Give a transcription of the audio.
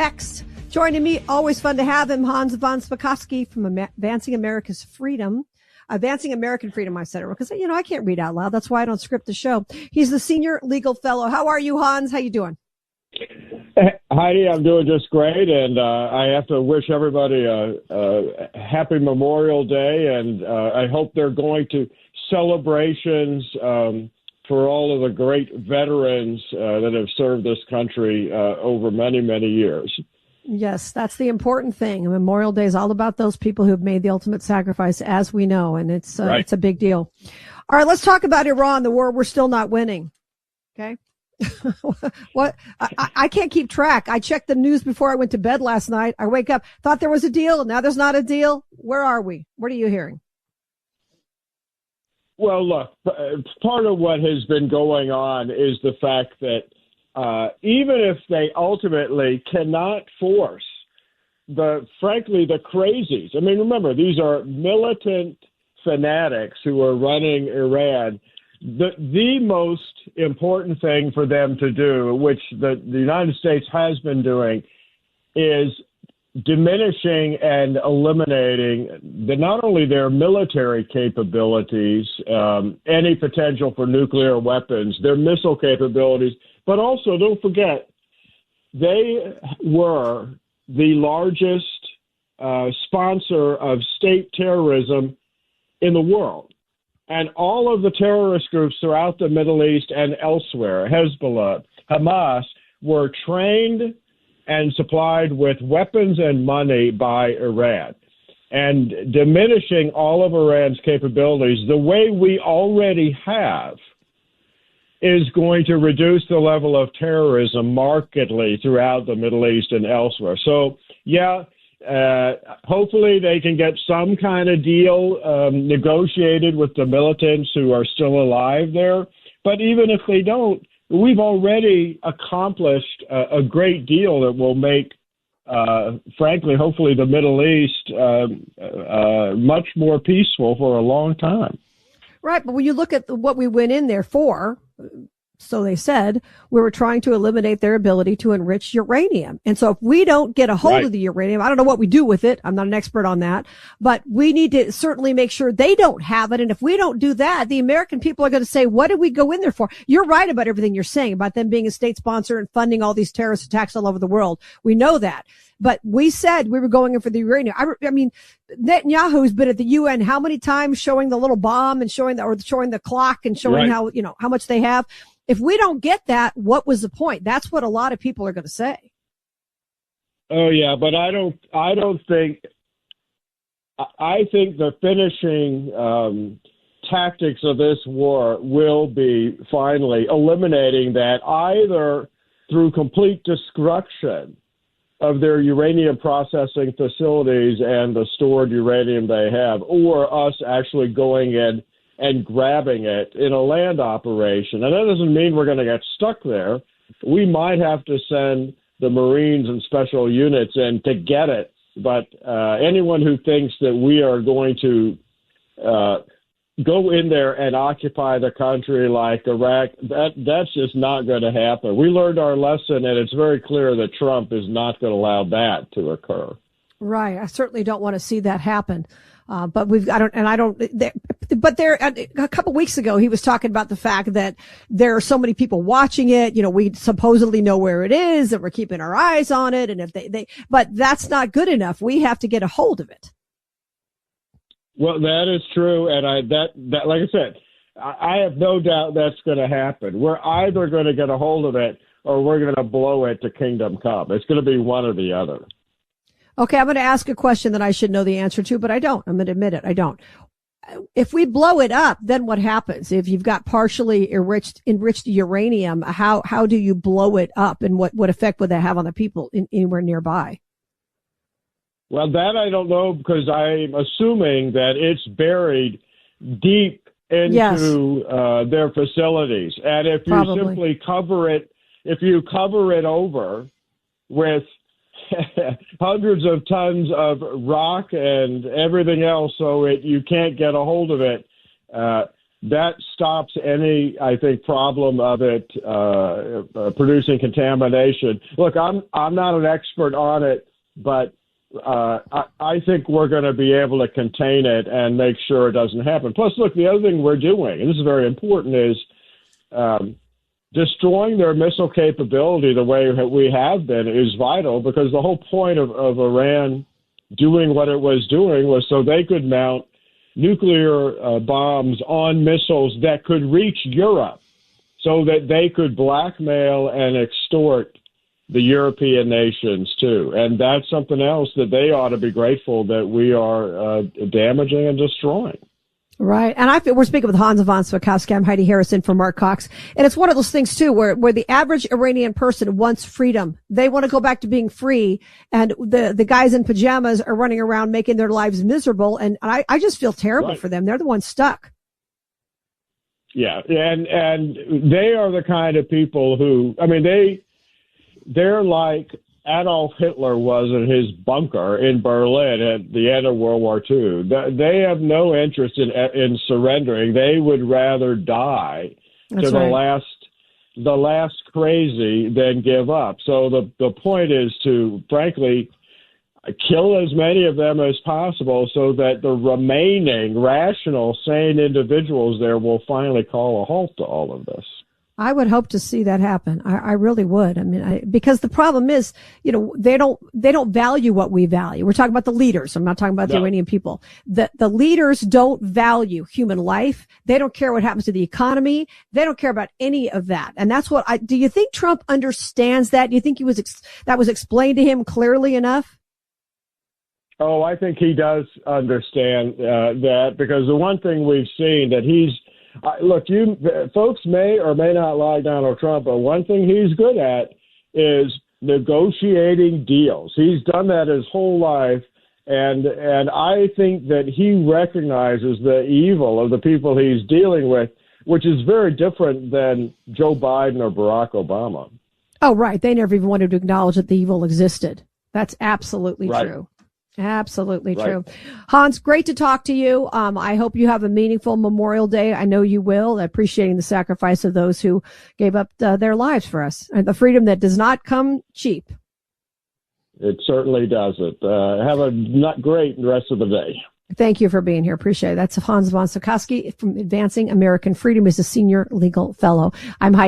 next. Joining me, always fun to have him, Hans von Spokovsky from Advancing America's Freedom. Advancing American Freedom, I said it because, I can't read out loud. That's why I don't script the show. He's the senior legal fellow. How are you, Hans? How you doing? Heidi, I'm doing just great, and I have to wish everybody a happy Memorial Day, and I hope they're going to celebrations for all of the great veterans that have served this country over many, many years. Yes, that's the important thing. Memorial Day is all about those people who have made the ultimate sacrifice, as we know, and it's a big deal. All right, let's talk about Iran, the war we're still not winning. Okay. What? I can't keep track. I checked the news before I went to bed last night. I wake up, thought there was a deal. Now there's not a deal. Where are we? What are you hearing? Well, look, part of what has been going on is the fact that even if they ultimately cannot force frankly, the crazies. I mean, remember, these are militant fanatics who are running Iran. The most important thing for them to do, which the United States has been doing, is diminishing and eliminating not only their military capabilities, any potential for nuclear weapons, their missile capabilities, but also, don't forget, they were the largest sponsor of state terrorism in the world. And all of the terrorist groups throughout the Middle East and elsewhere, Hezbollah, Hamas, were trained and supplied with weapons and money by Iran. And diminishing all of Iran's capabilities the way we already have is going to reduce the level of terrorism markedly throughout the Middle East and elsewhere. So, hopefully they can get some kind of deal negotiated with the militants who are still alive there. But even if they don't, we've already accomplished a great deal that will make, frankly, hopefully the Middle East much more peaceful for a long time. Right. But when you look at what we went in there for, so they said, we were trying to eliminate their ability to enrich uranium. And so if we don't get a hold of the uranium, I don't know what we do with it. I'm not an expert on that, but we need to certainly make sure they don't have it. And if we don't do that, the American people are going to say, what did we go in there for? You're right about everything you're saying about them being a state sponsor and funding all these terrorist attacks all over the world. We know that. But we said we were going in for the uranium. I mean, Netanyahu's been at the UN how many times showing the little bomb and showing the clock and showing how much they have. If we don't get that, what was the point? That's what a lot of people are going to say. Oh yeah, but I think the finishing tactics of this war will be finally eliminating that, either through complete destruction of their uranium processing facilities and the stored uranium they have, or us actually going in and grabbing it in a land operation. And that doesn't mean we're going to get stuck there. We might have to send the Marines and special units in to get it. But anyone who thinks that we are going to go in there and occupy the country like Iraq, that's just not going to happen. We learned our lesson, and it's very clear that Trump is not going to allow that to occur. Right. I certainly don't want to see that happen. But a couple weeks ago, he was talking about the fact that there are so many people watching it. We supposedly know where it is, and we're keeping our eyes on it. And if but that's not good enough. We have to get a hold of it. Well, that is true. And like I said, I have no doubt that's going to happen. We're either going to get a hold of it or we're going to blow it to kingdom come. It's going to be one or the other. Okay, I'm going to ask a question that I should know the answer to, but I don't. I'm going to admit it. I don't. If we blow it up, then what happens? If you've got partially enriched uranium, how do you blow it up, and what effect would that have on the people anywhere nearby? Well, that I don't know, because I'm assuming that it's buried deep into their facilities. And if you simply cover it over with hundreds of tons of rock and everything else, so you can't get a hold of it, that stops any, I think, problem of it producing contamination. Look, I'm not an expert on it, but I think we're going to be able to contain it and make sure it doesn't happen. Plus, look, the other thing we're doing, and this is very important, is destroying their missile capability the way we have been is vital, because the whole point of Iran doing what it was doing was so they could mount nuclear bombs on missiles that could reach Europe so that they could blackmail and extort the European nations too. And that's something else that they ought to be grateful that we are damaging and destroying. Right. And we're speaking with Hans von Spokovsky. I'm Heidi Harrison for Marc Cox. And it's one of those things too, where the average Iranian person wants freedom. They want to go back to being free. And the guys in pajamas are running around making their lives miserable. And I just feel terrible for them. They're the ones stuck. Yeah. And they are the kind of people who, I mean, they're like Adolf Hitler was in his bunker in Berlin at the end of World War II. They have no interest in surrendering. They would rather die to the last crazy than give up. So the point is to, frankly, kill as many of them as possible so that the remaining rational, sane individuals there will finally call a halt to all of this. I would hope to see that happen. I really would. I mean, because the problem is, they don't value what we value. We're talking about the leaders. I'm not talking about the Iranian people. The leaders don't value human life. They don't care what happens to the economy. They don't care about any of that. And that's what do you think Trump understands that? Do you think that was explained to him clearly enough? Oh, I think he does understand that, because the one thing we've seen that look, folks may or may not like Donald Trump, but one thing he's good at is negotiating deals. He's done that his whole life, and I think that he recognizes the evil of the people he's dealing with, which is very different than Joe Biden or Barack Obama. Oh, right. They never even wanted to acknowledge that the evil existed. That's absolutely true. Absolutely true. Hans, great to talk to you. I hope you have a meaningful Memorial Day. I know you will, appreciating the sacrifice of those who gave up their lives for us, and the freedom that does not come cheap. It certainly doesn't. Have a not great rest of the day. Thank you for being here. Appreciate it. That's Hans von Spokovsky from Advancing American Freedom. He's a senior legal fellow. I'm Heidi.